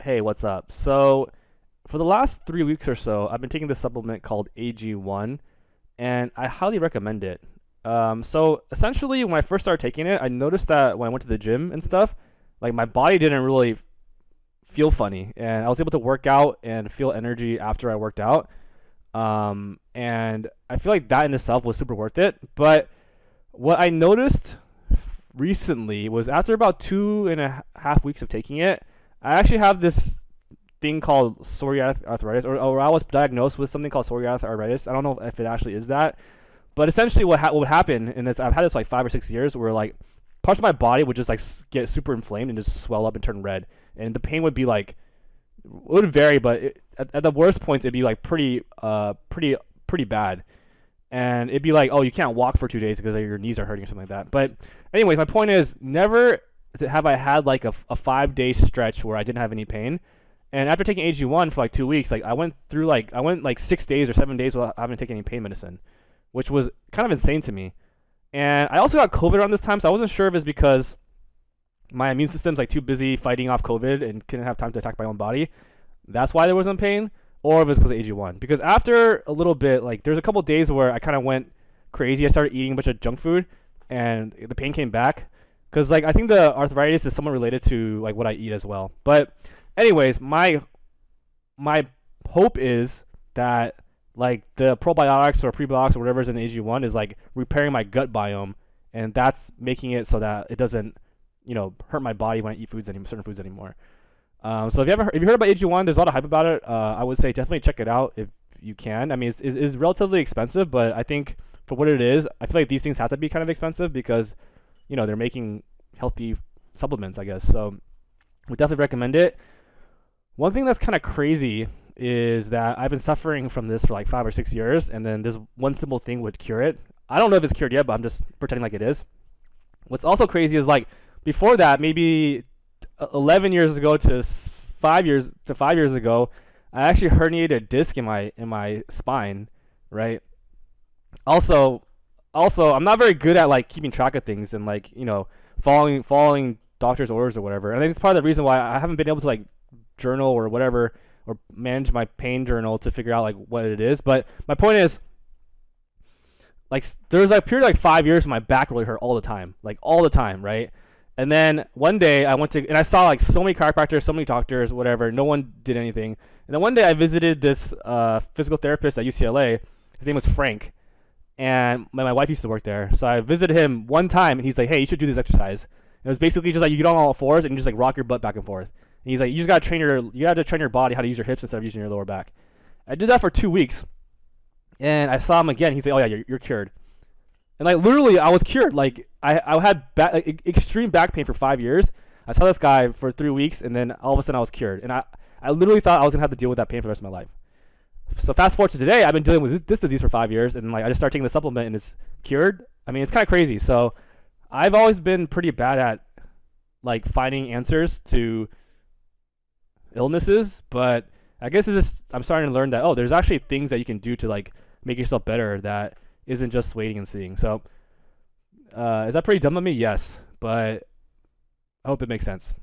Hey, what's up? So, for the last 3 weeks or so, I've been taking this supplement called AG1, and I highly recommend it. So essentially, when I first started taking it, I noticed that when I went to the gym and stuff, like my body didn't really feel funny, and I was able to work out and feel energy after I worked out. And I feel like that in itself was super worth it. But what I noticed recently was after about 2.5 weeks of taking it, I actually have this thing called psoriatic arthritis, or I was diagnosed with something called psoriatic arthritis. I don't know if it actually is that, but essentially what would happen, and this I've had this for like 5 or 6 years, where like parts of my body would just like get super inflamed and just swell up and turn red, and the pain would be like it would vary, but at the worst points it'd be like pretty bad, and it'd be like, oh, you can't walk for 2 days because your knees are hurting or something like that. But anyways, my point is, never have I had like a 5 day stretch where I didn't have any pain. And after taking AG1 for like 2 weeks, like I went like 6 days or 7 days without having to take any pain medicine, which was kind of insane to me. And I also got COVID around this time, so I wasn't sure if it's because my immune system's like too busy fighting off COVID and couldn't have time to attack my own body. That's why there wasn't pain, or if it's because of AG1. Because after a little bit, like there's a couple days where I kind of went crazy. I started eating a bunch of junk food, and the pain came back. Because like I think the arthritis is somewhat related to like what I eat as well. But anyways, my hope is that like the probiotics or prebiotics or whatever's in AG1 is like repairing my gut biome, and that's making it so that it doesn't, hurt my body when I eat certain foods anymore. So if you heard about AG1, there's a lot of hype about it. I would say definitely check it out if you can. I mean, it's relatively expensive, but I think for what it is, I feel like these things have to be kind of expensive because they're making healthy supplements, I guess. So we definitely recommend it. One thing that's kind of crazy is that I've been suffering from this for like 5 or 6 years, and then this one simple thing would cure it. I don't know if it's cured yet, but I'm just pretending like it is. What's also crazy is like before that, maybe 11 years ago to 5 years ago, I actually herniated a disc in my spine, right? Also, I'm not very good at like keeping track of things and like following doctor's orders or whatever. I think it's part of the reason why I haven't been able to like journal or whatever or manage my pain journal to figure out like what it is. But my point is, like there was like a period of like 5 years my back really hurt all the time, right? And then one day I went to and I saw like so many chiropractors, so many doctors, whatever. No one did anything. And then one day I visited this physical therapist at UCLA. His name was Frank, and my wife used to work there. So I visited him one time, and he's like, "Hey, you should do this exercise." And it was basically just like you get on all fours and you just like rock your butt back and forth. And he's like, "You just gotta train your body how to use your hips instead of using your lower back." I did that for 2 weeks, and I saw him again. He's like, "Oh yeah, you're cured." And like literally, I was cured. Like I had extreme back pain for 5 years. I saw this guy for 3 weeks, and then all of a sudden I was cured. And I literally thought I was gonna have to deal with that pain for the rest of my life. So fast forward to today, I've been dealing with this disease for 5 years, and like I just started taking the supplement, and it's cured. I mean, it's kind of crazy. So I've always been pretty bad at like finding answers to illnesses, but I guess I'm starting to learn that there's actually things that you can do to like make yourself better that isn't just waiting and seeing. So is that pretty dumb of me? Yes, but I hope it makes sense.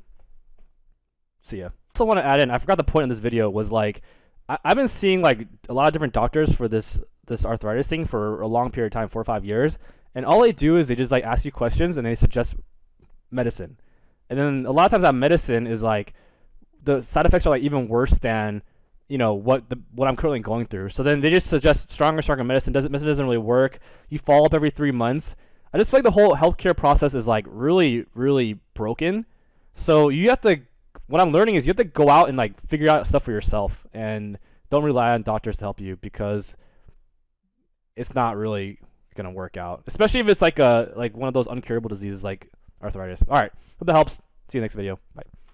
See ya. Also want to add in, I forgot the point in this video was like I've been seeing like a lot of different doctors for this arthritis thing for a long period of time, 4 or 5 years, and all they do is they just like ask you questions and they suggest medicine, and then a lot of times that medicine is like the side effects are like even worse than what I'm currently going through. So then they just suggest stronger medicine. Medicine doesn't really work. You follow up every 3 months. I just feel like the whole healthcare process is like really broken. So you have to. What I'm learning is you have to go out and like figure out stuff for yourself, and don't rely on doctors to help you because it's not really gonna work out. Especially if it's like one of those uncurable diseases like arthritis. All right, hope that helps. See you next video. Bye.